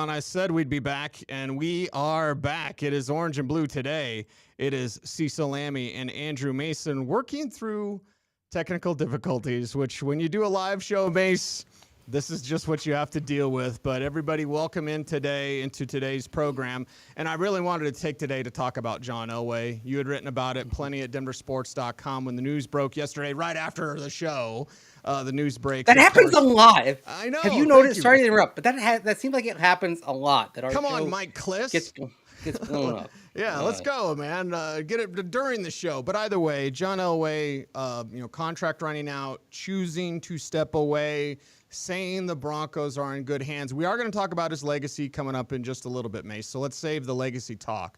I said we'd be back, and we are back. It is orange and blue today. It is Cecil, Lammey, and Andrew Mason working through technical difficulties, which when you do a live show, Mace, this is just what you have to deal with. But everybody, welcome into today's program. And I really wanted to take today to talk about John Elway. You had written about it plenty at denversports.com when the news broke yesterday, right after the show. The news breaks. That happens a lot. I know. Have you noticed? Sorry to interrupt, but that seems like it happens a lot. That our Come show on, Mike Kliss. gets blown up. Yeah, let's go, man. Get it during the show. But either way, John Elway, contract running out, choosing to step away, saying the Broncos are in good hands. We are going to talk about his legacy coming up in just a little bit, Mace. So let's save the legacy talk.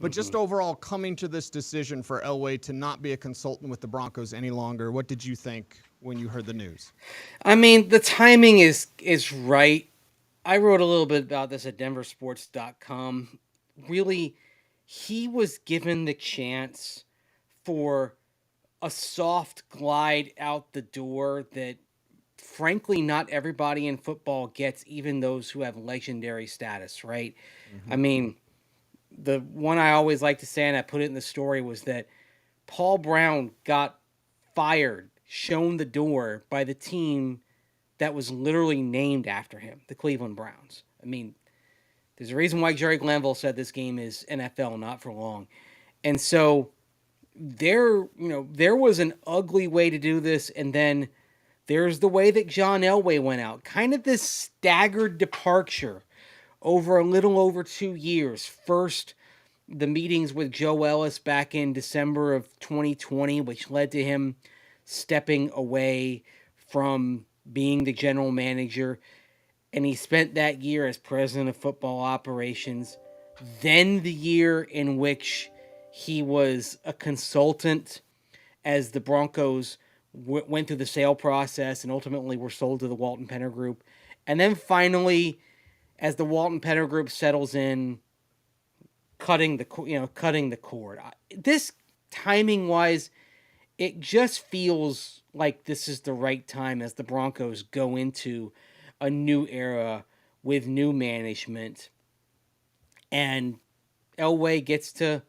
But just overall, coming to this decision for Elway to not be a consultant with the Broncos any longer, what did you think when you heard the news? I mean, the timing is right. I wrote a little bit about this at denversports.com. Really, he was given the chance for a soft glide out the door that, frankly, not everybody in football gets, even those who have legendary status, right? I mean, the one I always like to say, and I put it in the story, was that Paul Brown got fired, shown the door by the team that was literally named after him, the Cleveland Browns. I mean, there's a reason why Jerry Glanville said this game is NFL, not for long. And so there was an ugly way to do this, and then there's the way that John Elway went out. Kind of this staggered departure over a little over 2 years. First, the meetings with Joe Ellis back in December of 2020, which led to him stepping away from being the general manager. And he spent that year as president of football operations. Then the year in which he was a consultant as the Broncos went through the sale process and ultimately were sold to the Walton Penner Group. And then finally, as the Walton Penner Group settles in, cutting the cord. This, timing-wise, it just feels like this is the right time as the Broncos go into a new era with new management. And Elway gets to,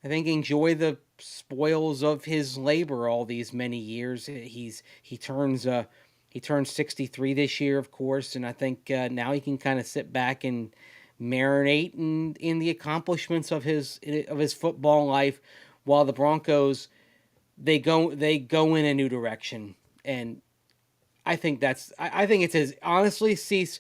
I think, enjoy the spoils of his labor all these many years. He turns 63 this year, of course, and I think now he can kind of sit back and marinate in the accomplishments of his football life, while the Broncos they go in a new direction. And I think it's as, honestly, Cease,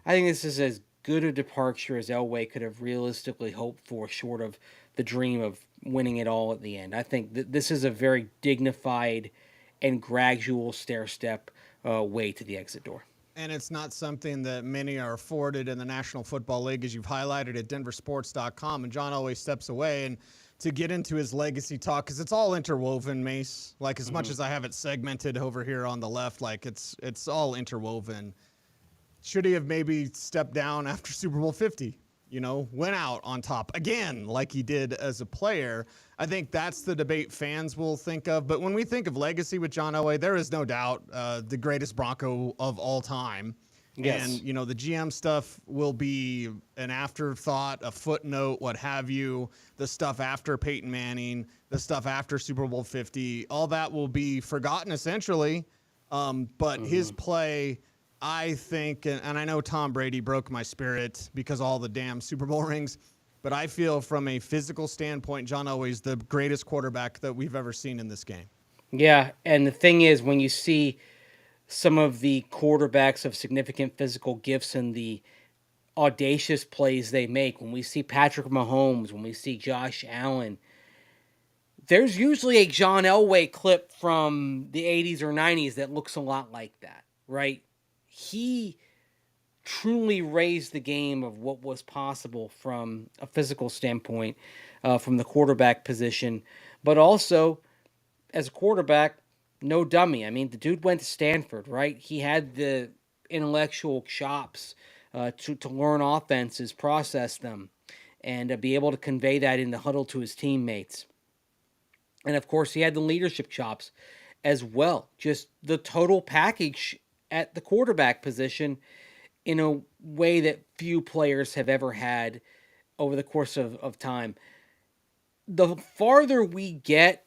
I think this is as good a departure as Elway could have realistically hoped for, short of the dream of winning it all at the end. I think this is a very dignified and gradual stair-step way to the exit door. And it's not something that many are afforded in the National Football League, as you've highlighted at denversports.com. And John Elway steps away, and to get into his legacy talk, because it's all interwoven, Mace. Like, as much as I have it segmented over here on the left, like it's all interwoven. Should he have maybe stepped down after Super Bowl 50? Went out on top again like he did as a player. I think that's the debate fans will think of. But when we think of legacy with John Elway, there is no doubt the greatest Bronco of all time. Yes. And, the GM stuff will be an afterthought, a footnote, what have you. The stuff after Peyton Manning, the stuff after Super Bowl 50, all that will be forgotten essentially. But his play, I think, and I know Tom Brady broke my spirit because all the damn Super Bowl rings, but I feel from a physical standpoint, John Elway's the greatest quarterback that we've ever seen in this game. Yeah, and the thing is, when you see some of the quarterbacks of significant physical gifts and the audacious plays they make, when we see Patrick Mahomes, when we see Josh Allen, there's usually a John Elway clip from the 80s or 90s that looks a lot like that, right? He truly raised the game of what was possible from a physical standpoint, from the quarterback position, but also as a quarterback, no dummy. I mean, the dude went to Stanford, right? He had the intellectual chops to learn offenses, process them, and be able to convey that in the huddle to his teammates. And of course, he had the leadership chops as well. Just the total package at the quarterback position in a way that few players have ever had over the course of time. The farther we get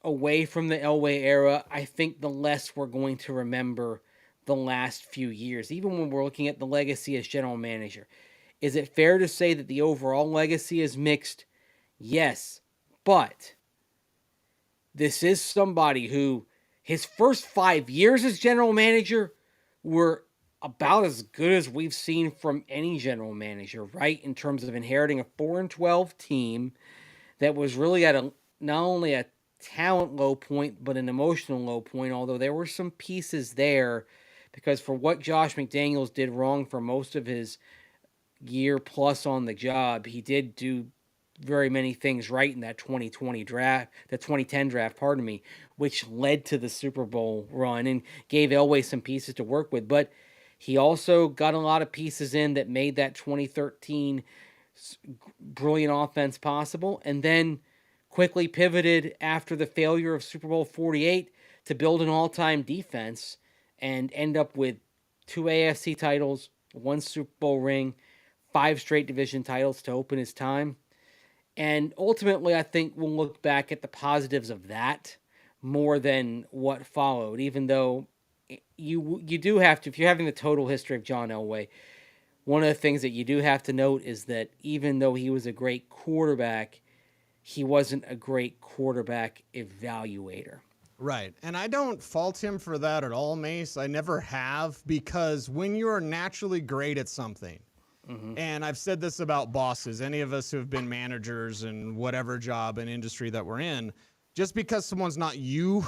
away from the Elway era, I think the less we're going to remember the last few years, even when we're looking at the legacy as general manager. Is it fair to say that the overall legacy is mixed? Yes, but this is somebody who his first 5 years as general manager were about as good as we've seen from any general manager, right? In terms of inheriting a 4-12 team that was really at a not only a talent low point, but an emotional low point, although there were some pieces there, because for what Josh McDaniels did wrong for most of his year plus on the job, he did do very many things right in that 2020 draft, the 2010 draft, pardon me, which led to the Super Bowl run and gave Elway some pieces to work with. But he also got a lot of pieces in that made that 2013 brilliant offense possible, and then quickly pivoted after the failure of Super Bowl 48 to build an all-time defense and end up with 2 AFC titles, 1 Super Bowl ring, 5 straight division titles to open his time. And ultimately, I think we'll look back at the positives of that more than what followed, even though you do have to, if you're having the total history of John Elway, one of the things that you do have to note is that even though he was a great quarterback, he wasn't a great quarterback evaluator. Right. And I don't fault him for that at all, Mace. I never have, because when you're naturally great at something, and I've said this about bosses, any of us who have been managers in whatever job and industry that we're in, just because someone's not you,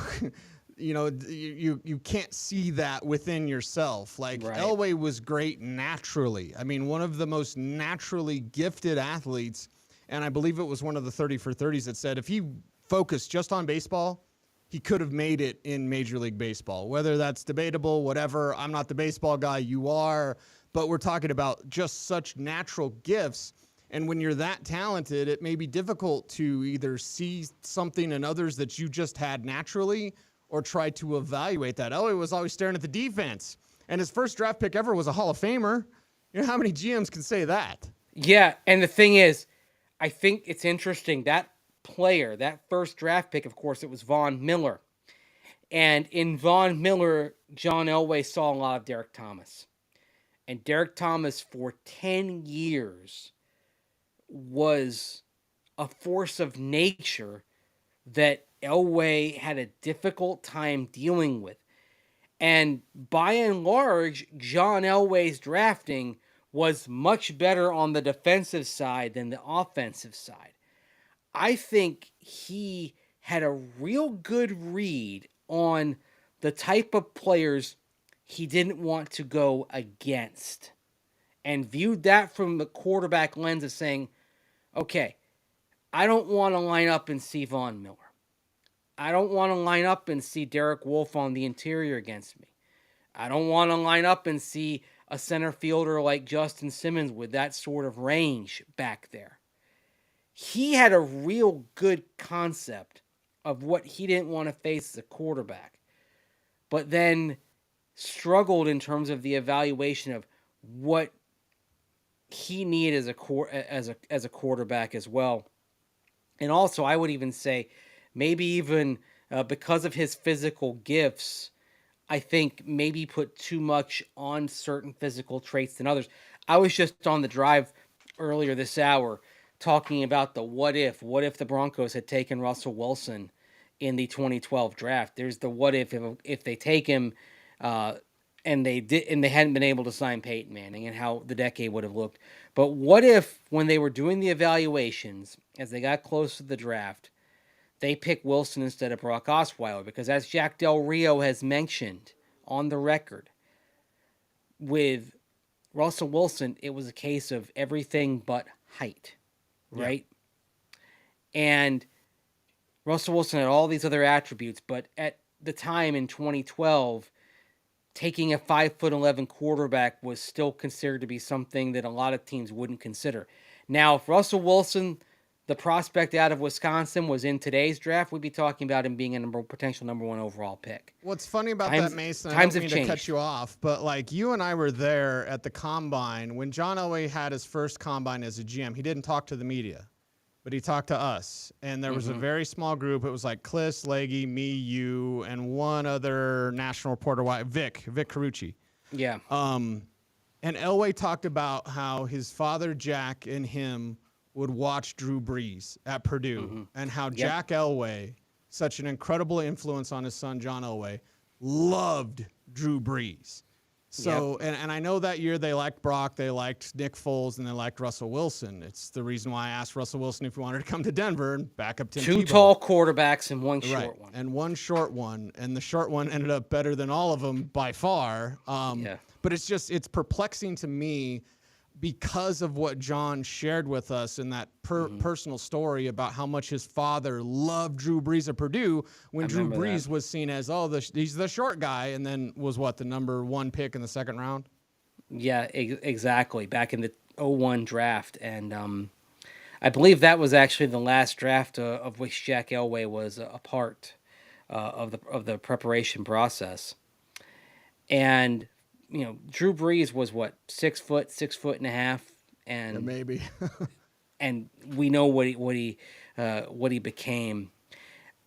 you can't see that within yourself. Like Right. Elway was great naturally. I mean, one of the most naturally gifted athletes, and I believe it was one of the 30 for 30s that said if he focused just on baseball, he could have made it in Major League Baseball. Whether that's debatable, whatever. I'm not the baseball guy, you are. But we're talking about just such natural gifts. And when you're that talented, it may be difficult to either see something in others that you just had naturally or try to evaluate that. Elway was always staring at the defense. And his first draft pick ever was a Hall of Famer. You know how many GMs can say that? Yeah, and the thing is, I think it's interesting, that player, that first draft pick, of course, it was Von Miller. And in Von Miller, John Elway saw a lot of Derek Thomas. And Derek Thomas, for 10 years, was a force of nature that Elway had a difficult time dealing with. And by and large, John Elway's drafting was much better on the defensive side than the offensive side. I think he had a real good read on the type of players he didn't want to go against, and viewed that from the quarterback lens of saying, okay, I don't want to line up and see Von Miller. I don't want to line up and see Derek Wolfe on the interior against me. I don't want to line up and see a center fielder like Justin Simmons with that sort of range back there. He had a real good concept of what he didn't want to face as a quarterback, but then struggled in terms of the evaluation of what he needed as a quarterback as well. And also, I would even say, maybe even because of his physical gifts, I think maybe put too much on certain physical traits than others. I was just on the drive earlier this hour talking about the what if the Broncos had taken Russell Wilson in the 2012 draft. There's the what if they take him and they hadn't been able to sign Peyton Manning, and how the decade would have looked. But what if, when they were doing the evaluations as they got close to the draft, they picked Wilson instead of Brock Osweiler? Because as Jack Del Rio has mentioned on the record, with Russell Wilson, it was a case of everything but height, right? Yeah. And Russell Wilson had all these other attributes, but at the time in 2012, taking a 5'11" quarterback was still considered to be something that a lot of teams wouldn't consider. Now, if Russell Wilson, the prospect out of Wisconsin was in today's draft, we'd be talking about him being a potential number 1 overall pick. What's funny about that, Mason, I times don't have mean to cut changed. you off, but like you and I were there at the combine when John Elway had his first combine as a GM. He didn't talk to the media, but he talked to us. And there was a very small group. It was like Kliss, Leggy, me, you, and one other national reporter, Vic Carucci. Yeah. And Elway talked about how his father, Jack, and him would watch Drew Brees at Purdue, and how Jack Elway, such an incredible influence on his son, John Elway, loved Drew Brees. So, and I know that year they liked Brock, they liked Nick Foles, and they liked Russell Wilson. It's the reason why I asked Russell Wilson if he wanted to come to Denver and back up Tim Tebow. 2 tall quarterbacks and 1 short one. And 1 short one. And the short one ended up better than all of them by far. But it's perplexing to me because of what John shared with us in that personal story about how much his father loved Drew Brees at Purdue when Drew Brees was seen as, he's the short guy, and then was the number 1 pick in the second round? Yeah, exactly. Back in the 2001 draft. And I believe that was actually the last draft of which Jack Elway was a part of the preparation process. And Drew Brees was 6 foot, 6.5 feet, and maybe, and we know what he became.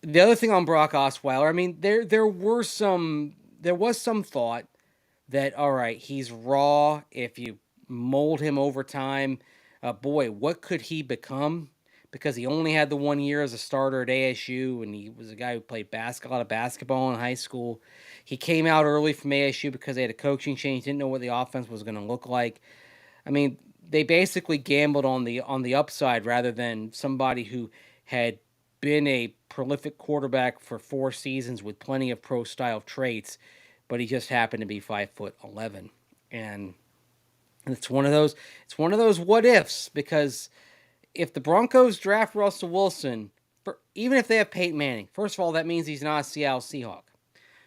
The other thing on Brock Osweiler, I mean, there was some thought that, all right, he's raw. If you mold him over time, boy, what could he become? Because he only had the 1 year as a starter at ASU, and he was a guy who played a lot of basketball in high school. He came out early from ASU because they had a coaching change, didn't know what the offense was going to look like. I mean, they basically gambled on the upside rather than somebody who had been a prolific quarterback for 4 seasons with plenty of pro-style traits, but he just happened to be 5'11", and it's one of those what ifs, because if the Broncos draft Russell Wilson, even if they have Peyton Manning, first of all, that means he's not a Seattle Seahawk.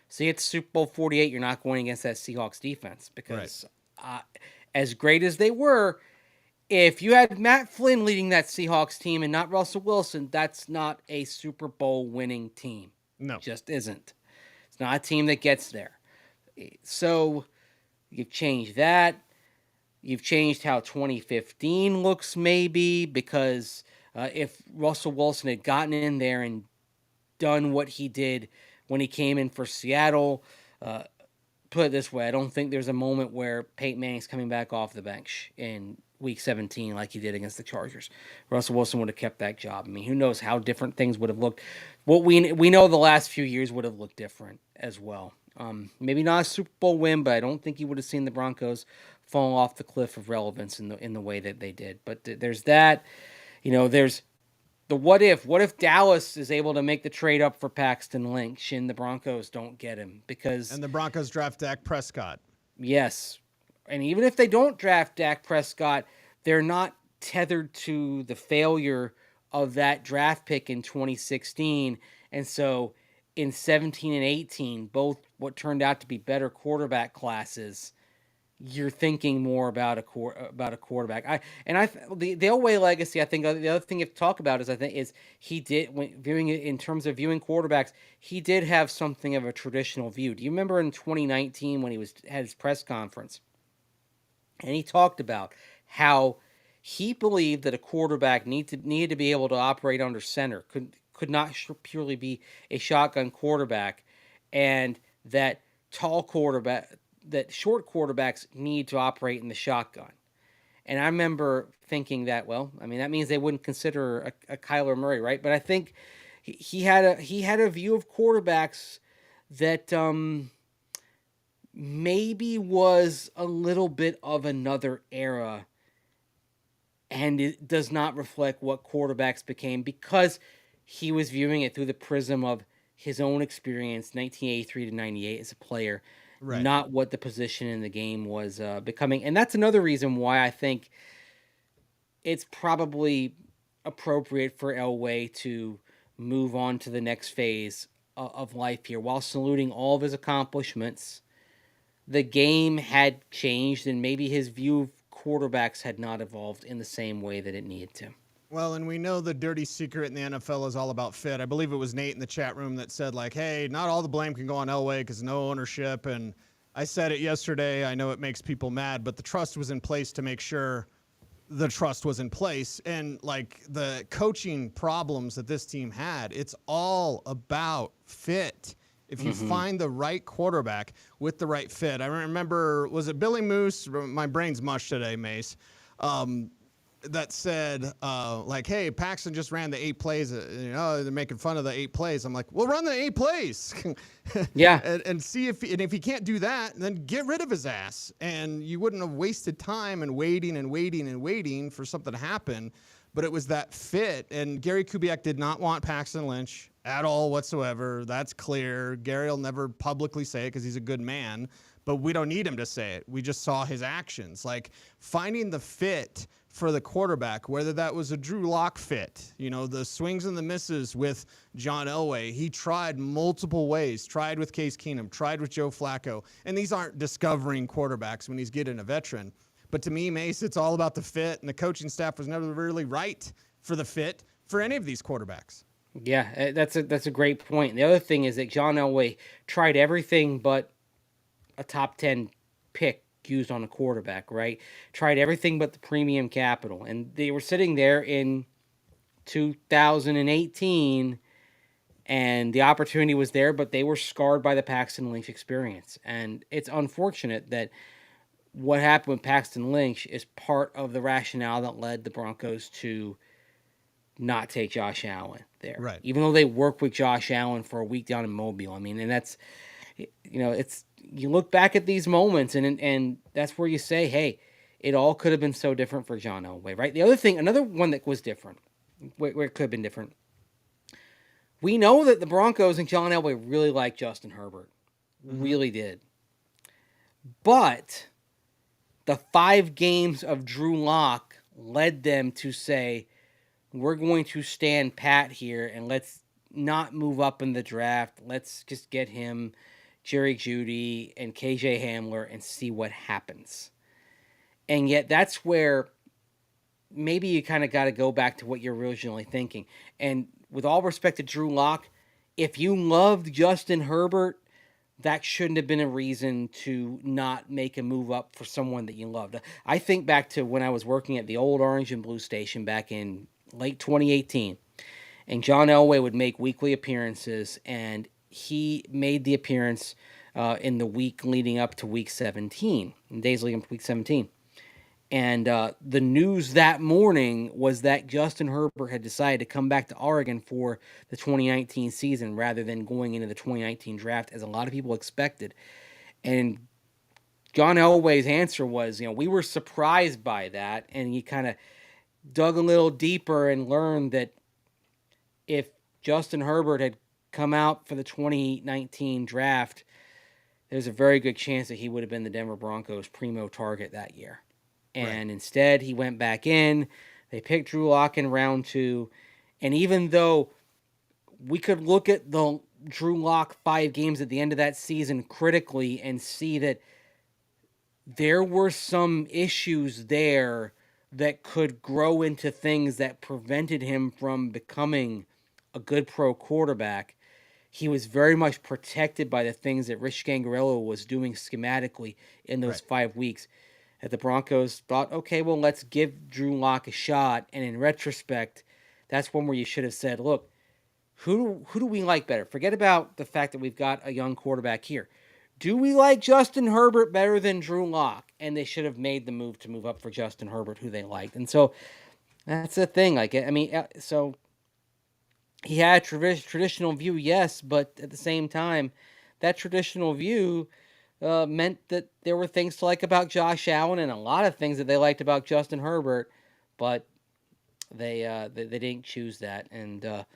So you get to Super Bowl 48, you're not going against that Seahawks defense, because as great as they were, if you had Matt Flynn leading that Seahawks team and not Russell Wilson, that's not a Super Bowl winning team. No. It just isn't. It's not a team that gets there. So you've changed that. You've changed how 2015 looks, maybe, because if Russell Wilson had gotten in there and done what he did when he came in for Seattle, put it this way, I don't think there's a moment where Peyton Manning's coming back off the bench in Week 17 like he did against the Chargers. Russell Wilson would have kept that job. I mean, who knows how different things would have looked. What we know the last few years would have looked different as well. Maybe not a Super Bowl win, but I don't think you would have seen the Broncos fall off the cliff of relevance in the way that they did. But there's that. There's the what if. What if Dallas is able to make the trade up for Paxton Lynch and the Broncos don't get him? And the Broncos draft Dak Prescott. Yes. And even if they don't draft Dak Prescott, they're not tethered to the failure of that draft pick in 2016. And so in 17 and 18, both what turned out to be better quarterback classes, you're thinking more about a quarterback. The Elway legacy, I think the other thing you have to talk about is he did, when viewing it in terms of viewing quarterbacks, he did have something of a traditional view. Do you remember in 2019 when he had his press conference, and he talked about how he believed that a quarterback needed to be able to operate under center, could not purely be a shotgun quarterback, and that short quarterbacks need to operate in the shotgun. And I remember thinking that, well, I mean, that means they wouldn't consider a Kyler Murray, right? But I think he had a view of quarterbacks that maybe was a little bit of another era, and it does not reflect what quarterbacks became, because he was viewing it through the prism of his own experience, 1983 to 98 as a player, right, not what the position in the game was becoming. And that's another reason why I think it's probably appropriate for Elway to move on to the next phase of life here. While saluting all of his accomplishments, the game had changed, and maybe his view of quarterbacks had not evolved in the same way that it needed to. Well, and we know the dirty secret in the NFL is all about fit. I believe it was Nate in the chat room that said, like, hey, not all the blame can go on Elway because no ownership. And I said it yesterday. I know it makes people mad, but the trust was in place to make sure the trust was in place. And, like, the coaching problems that this team had, it's all about fit. If you find the right quarterback with the right fit. I remember, was it Billy Moose? My brain's mush today, Mace. That said, like, hey, Paxton just ran the 8 plays. They're making fun of the 8 plays. I'm like, well, run the 8 plays. Yeah. and see if he can't do that, then get rid of his ass. And you wouldn't have wasted time and waiting for something to happen. But it was that fit. And Gary Kubiak did not want Paxton Lynch at all whatsoever. That's clear. Gary will never publicly say it because he's a good man. But we don't need him to say it. We just saw his actions. Like, finding the fit for the quarterback, whether that was a Drew Lock fit, the swings and the misses with John Elway. He tried multiple ways, tried with Case Keenum, tried with Joe Flacco. And these aren't discovering quarterbacks when he's getting a veteran. But to me, Mace, it's all about the fit, and the coaching staff was never really right for the fit for any of these quarterbacks. Yeah, that's a great point. The other thing is that John Elway tried everything but a top 10 pick used on a quarterback, right? Tried everything but the premium capital. And they were sitting there in 2018, and the opportunity was there, but they were scarred by the Paxton Lynch experience. And it's unfortunate that what happened with Paxton Lynch is part of the rationale that led the Broncos to not take Josh Allen there. Right. Even though they worked with Josh Allen for a week down in Mobile. I mean, and that's, it's, you look back at these moments and that's where you say, hey, it all could have been so different for John Elway, right? The other thing, another one that was different, where it could have been different. We know that the Broncos and John Elway really liked Justin Herbert. Really did. But the 5 games of Drew Lock led them to say, we're going to stand pat here and let's not move up in the draft. Let's just get him Jerry Jeudy and KJ Hamler and see what happens. And yet that's where maybe you kind of got to go back to what you're originally thinking. And with all respect to Drew Lock, if you loved Justin Herbert, that shouldn't have been a reason to not make a move up for someone that you loved. I think back to when I was working at the old Orange and Blue station back in late 2018, and John Elway would make weekly appearances, and he made the appearance in the week leading up to week 17, in days leading up to week 17. And the news that morning was that Justin Herbert had decided to come back to Oregon for the 2019 season rather than going into the 2019 draft, as a lot of people expected. And John Elway's answer was, we were surprised by that. And he kind of dug a little deeper and learned that if Justin Herbert had come out for the 2019 draft, there's a very good chance that he would have been the Denver Broncos' primo target that year. And instead, he went back in. They picked Drew Lock in round 2. And even though we could look at the Drew Lock 5 games at the end of that season critically and see that there were some issues there that could grow into things that prevented him from becoming a good pro quarterback, he was very much protected by the things that Rich Gangarello was doing schematically in those 5 weeks. That the Broncos thought, okay, well, let's give Drew Lock a shot. And in retrospect, that's one where you should have said, look, who do we like better? Forget about the fact that we've got a young quarterback here. Do we like Justin Herbert better than Drew Lock? And they should have made the move to move up for Justin Herbert, who they liked. And so that's the thing. So he had a traditional view, yes, but at the same time, that traditional view meant that there were things to like about Josh Allen and a lot of things that they liked about Justin Herbert, but they didn't choose that. And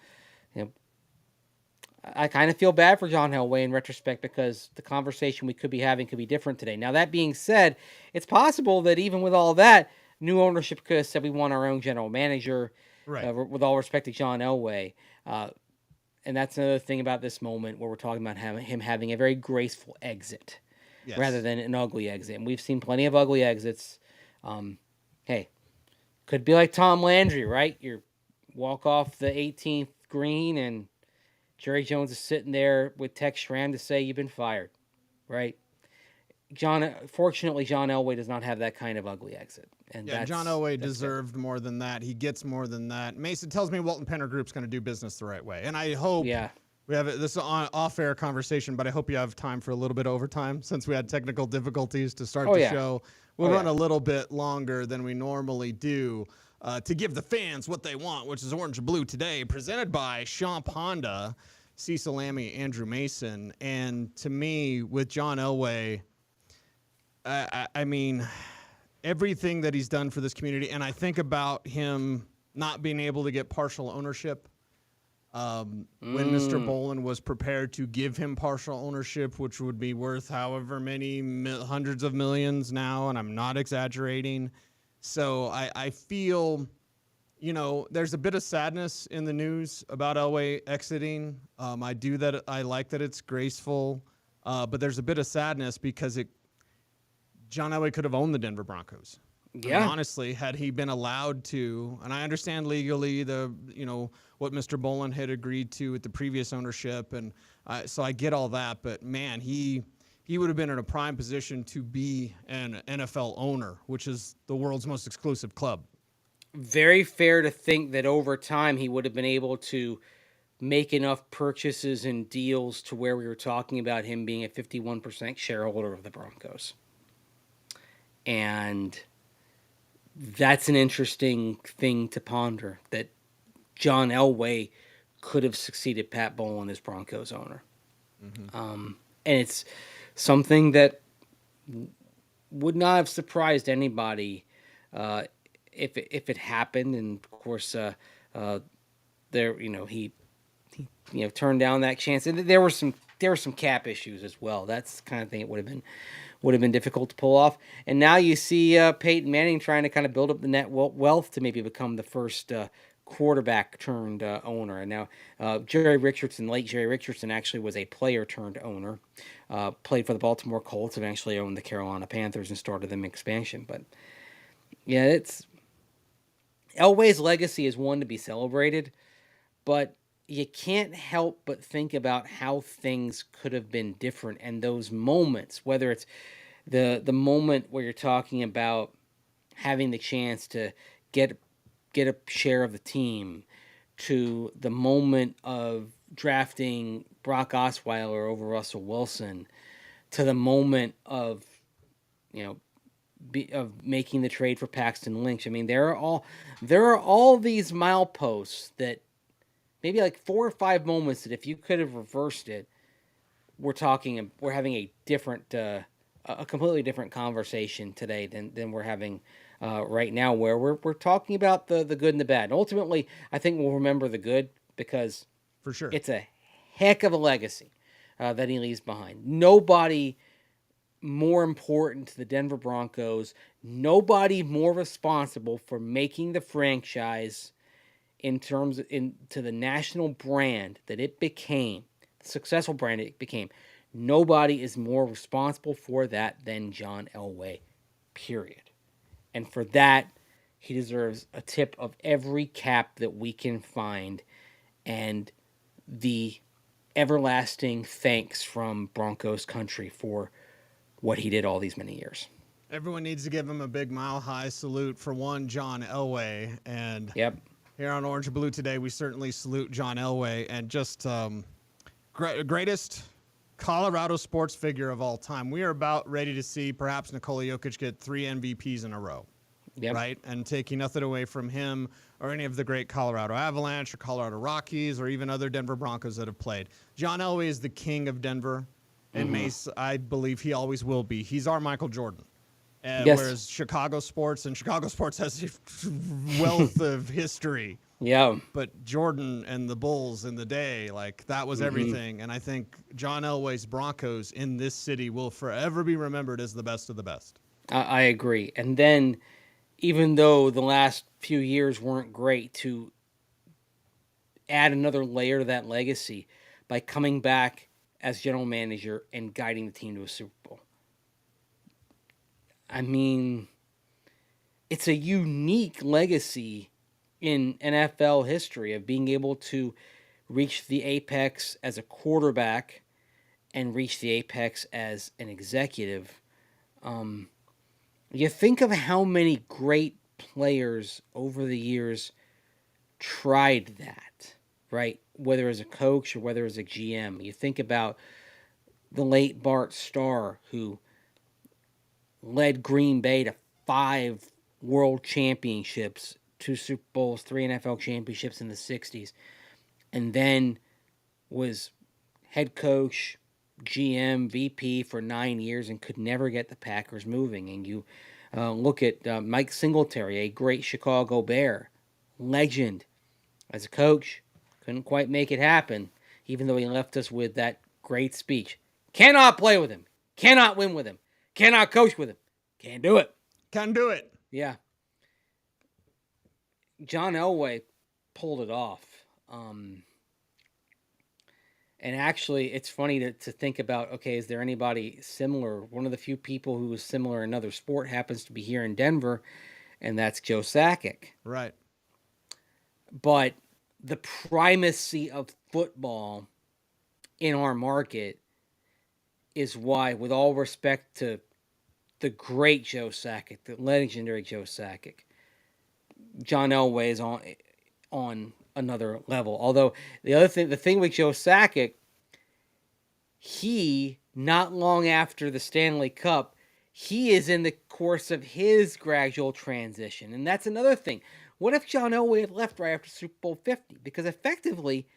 I kind of feel bad for John Elway in retrospect, because the conversation we could be having could be different today. Now, that being said, it's possible that even with all that, new ownership could have said we want our own general manager, with all respect to John Elway. And that's another thing about this moment where we're talking about him having a very graceful exit. Yes. Rather than an ugly exit. And we've seen plenty of ugly exits. Hey, could be like Tom Landry, right? You're walk off the 18th green, and Jerry Jones is sitting there with Tex Schramm to say you've been fired, right? Fortunately, John Elway does not have that kind of ugly exit, and Yeah, John Elway deserved more than that. He gets more than that. Mason tells me Walton Penner Group's going to do business the right way, and I hope. Yeah. We have this off-air conversation, but I hope you have time for a little bit of overtime since we had technical difficulties to start the show. We'll run a little bit longer than we normally do to give the fans what they want, which is Orange and Blue today, presented by Champ Honda, Cecil, Lammey, Andrew Mason. And to me, with John Elway, I mean, everything that he's done for this community, and I think about him not being able to get partial ownership. When Mr. Bolin was prepared to give him partial ownership, which would be worth however many hundreds of millions now, and I'm not exaggerating. So I feel, there's a bit of sadness in the news about Elway exiting. I like that it's graceful, but there's a bit of sadness because John Elway could have owned the Denver Broncos. Yeah. I mean, honestly, had he been allowed to, and I understand legally what Mr. Bolin had agreed to with the previous ownership, and so I get all that. But man, he would have been in a prime position to be an NFL owner, which is the world's most exclusive club. Very fair to think that over time he would have been able to make enough purchases and deals to where we were talking about him being a 51% shareholder of the Broncos. And that's an interesting thing to ponder, that John Elway could have succeeded Pat Bolin as Broncos owner. Mm-hmm. And it's something that would not have surprised anybody if it happened. And of course, he turned down that chance. And there were some cap issues as well. That's the kind of thing it would have been difficult to pull off. And now you see Peyton Manning trying to kind of build up the net wealth to maybe become the first quarterback turned owner. And now late Jerry Richardson actually was a player turned owner, played for the Baltimore Colts, eventually owned the Carolina Panthers and started them expansion. But yeah, Elway's legacy is one to be celebrated, but you can't help but think about how things could have been different, and those moments, whether it's the moment where you're talking about having the chance to get a share of the team, to the moment of drafting Brock Osweiler over Russell Wilson, to the moment of making the trade for Paxton Lynch. I mean, there are all these mileposts that maybe like 4 or 5 moments that if you could have reversed it, we're having a different, a completely different conversation today than we're having right now, where we're talking about the good and the bad. And ultimately, I think we'll remember the good because for sure it's a heck of a legacy that he leaves behind. Nobody more important to the Denver Broncos, nobody more responsible for making the franchise into the national brand that it became, the successful brand it became. Nobody is more responsible for that than John Elway, period. And for that, he deserves a tip of every cap that we can find, and the everlasting thanks from Broncos country for what he did all these many years. Everyone needs to give him a big mile-high salute for one John Elway. And here on Orange and Blue today, we certainly salute John Elway, and just greatest Colorado sports figure of all time. We are about ready to see perhaps Nikola Jokic get 3 MVPs in a row, right? And taking nothing away from him or any of the great Colorado Avalanche or Colorado Rockies or even other Denver Broncos that have played. John Elway is the king of Denver, and Mace, I believe he always will be. He's our Michael Jordan. Whereas Chicago sports has a wealth of history. Yeah. But Jordan and the Bulls in the day, like, that was everything. And I think John Elway's Broncos in this city will forever be remembered as the best of the best. I agree. And then, even though the last few years weren't great, to add another layer to that legacy by coming back as general manager and guiding the team to a Super Bowl. I mean, it's a unique legacy in NFL history of being able to reach the apex as a quarterback and reach the apex as an executive. You think of how many great players over the years tried that, right? Whether as a coach or whether as a GM. You think about the late Bart Starr, who led Green Bay to 5 world championships, 2 Super Bowls, 3 NFL championships in the 60s, and then was head coach, GM, VP for 9 years and could never get the Packers moving. And you look at Mike Singletary, a great Chicago Bear, legend as a coach, couldn't quite make it happen, even though he left us with that great speech. Cannot play with him, cannot win with him, cannot coach with him, can't do it. Can't do it. Yeah. John Elway pulled it off. And actually, it's funny to think about, okay, is there anybody similar? One of the few people who was similar in another sport happens to be here in Denver, and that's Joe Sakic. Right. But the primacy of football in our market is why, with all respect to the great Joe Sakic, the legendary Joe Sakic, John Elway is on another level. Although the thing with Joe Sakic, he, not long after the Stanley Cup, he is in the course of his gradual transition. And that's another thing. What if John Elway had left right after Super Bowl 50? Because effectively,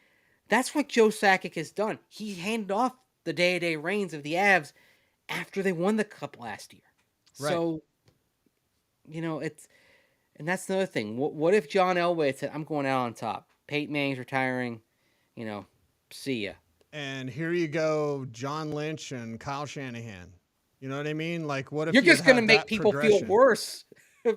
that's what Joe Sakic has done. He handed off the day-to-day reins of the Avs after they won the Cup last year. Right. So, it's... And that's another thing. What if John Elway said, I'm going out on top. Peyton Manning's retiring. See ya. And here you go, John Lynch and Kyle Shanahan. You know what I mean? Like, what if you're just going to make people feel worse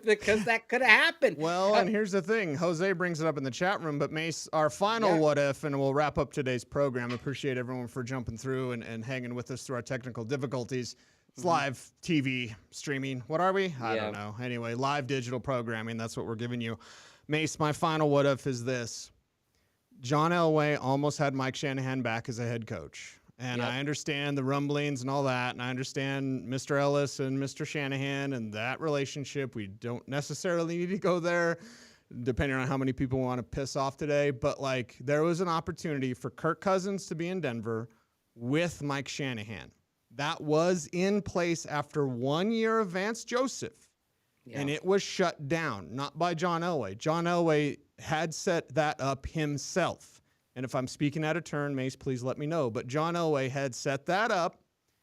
because that could have happened? Well, and here's the thing. Jose brings it up in the chat room, but Mace, our final what if, and we'll wrap up today's program. Appreciate everyone for jumping through and hanging with us through our technical difficulties. It's live TV streaming. What are we? I don't know. Anyway, live digital programming. That's what we're giving you. Mace, my final what if is this. John Elway almost had Mike Shanahan back as a head coach. And I understand the rumblings and all that. And I understand Mr. Ellis and Mr. Shanahan and that relationship. We don't necessarily need to go there, depending on how many people want to piss off today. But, there was an opportunity for Kirk Cousins to be in Denver with Mike Shanahan. That was in place after 1 year of Vance Joseph, and it was shut down, not by John Elway. John Elway had set that up himself. And if I'm speaking out of turn, Mace, please let me know. But John Elway had set that up,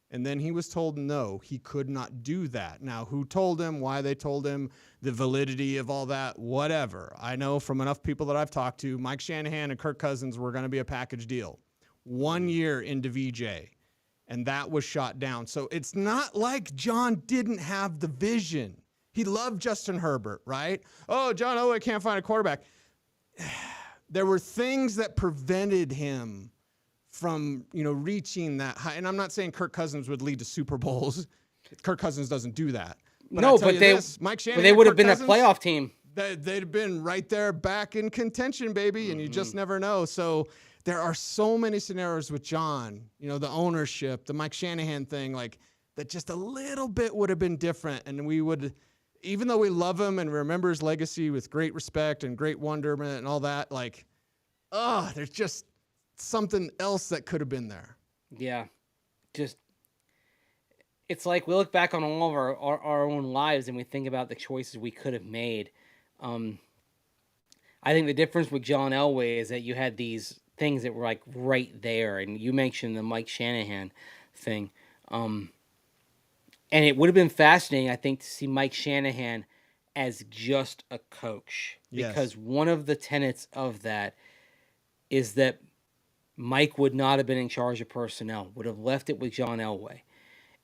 and then he was told no, he could not do that. Now, who told him, why they told him, the validity of all that, whatever. I know from enough people that I've talked to, Mike Shanahan and Kirk Cousins were going to be a package deal. 1 year into VJ. And that was shot down. So it's not like John didn't have the vision. He loved Justin Herbert, right? Oh, John Elway can't find a quarterback. There were things that prevented him from, reaching that high. And I'm not saying Kirk Cousins would lead to Super Bowls. Kirk Cousins doesn't do that. But Mike Shanahan, they would have been a playoff team. They'd have been right there back in contention, baby, and you just never know. So there are so many scenarios with John, the ownership, the Mike Shanahan thing, that just a little bit would have been different. And we would, even though we love him and remember his legacy with great respect and great wonderment and all that, there's just something else that could have been there. Yeah. It's like we look back on all of our own lives and we think about the choices we could have made. I think the difference with John Elway is that you had these things that were right there, and you mentioned the Mike Shanahan thing. And it would have been fascinating, I think, to see Mike Shanahan as just a coach. Because one of the tenets of that is that Mike would not have been in charge of personnel, would have left it with John Elway.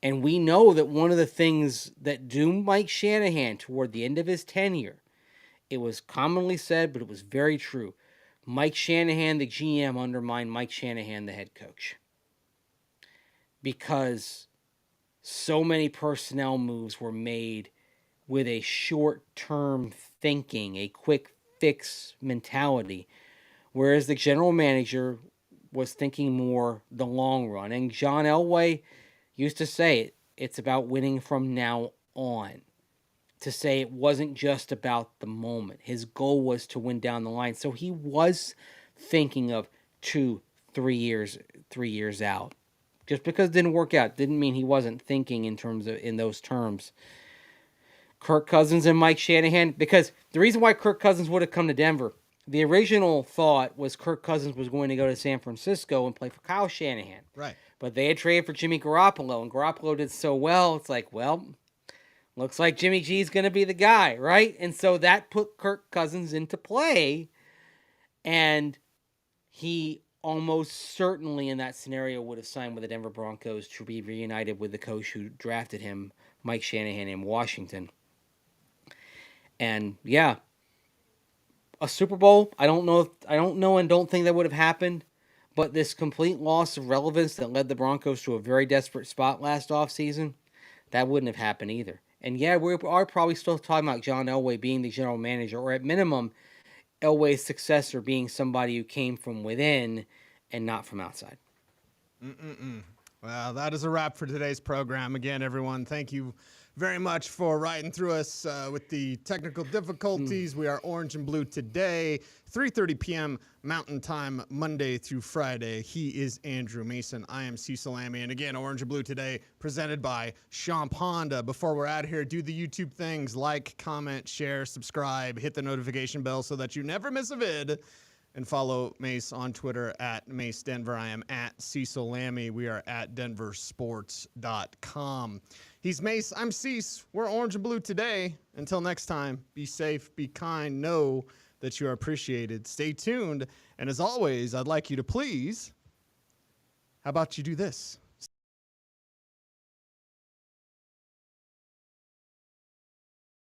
And we know that one of the things that doomed Mike Shanahan toward the end of his tenure, it was commonly said, but it was very true. Mike Shanahan, the GM, undermined Mike Shanahan, the head coach. Because so many personnel moves were made with a short-term thinking, a quick fix mentality, whereas the general manager was thinking more the long run. And John Elway used to say it's about winning from now on. To say it wasn't just about the moment. His goal was to win down the line. So he was thinking of 2, 3 years out. Just because it didn't work out didn't mean he wasn't thinking in those terms. Kirk Cousins and Mike Shanahan, because the reason why Kirk Cousins would have come to Denver, the original thought was Kirk Cousins was going to go to San Francisco and play for Kyle Shanahan. Right. But they had traded for Jimmy Garoppolo, and Garoppolo did so well, it's like, well, looks like Jimmy G's going to be the guy, right? And so that put Kirk Cousins into play, and he almost certainly in that scenario would have signed with the Denver Broncos to be reunited with the coach who drafted him, Mike Shanahan, in Washington. And yeah, a Super Bowl, I don't know and don't think that would have happened, but this complete loss of relevance that led the Broncos to a very desperate spot last offseason, that wouldn't have happened either. And yeah, we are probably still talking about John Elway being the general manager, or at minimum, Elway's successor being somebody who came from within and not from outside. Well, that is a wrap for today's program. Again, everyone, thank you very much for riding through us with the technical difficulties. We are Orange and Blue today, 3:30 p.m. Mountain Time, Monday through Friday. He is Andrew Mason. I am Cecil Lammey. And again, Orange and Blue today, presented by Champ Honda. Before we're out of here, do the YouTube things. Like, comment, share, subscribe, hit the notification bell so that you never miss a vid. And follow Mace on Twitter at Mace Denver. I am at Cecil Lammey. We are at denversports.com. He's Mace. I'm Cease. We're Orange and Blue today. Until next time, be safe, be kind, know that you are appreciated. Stay tuned. And as always, I'd like you to please, how about you do this?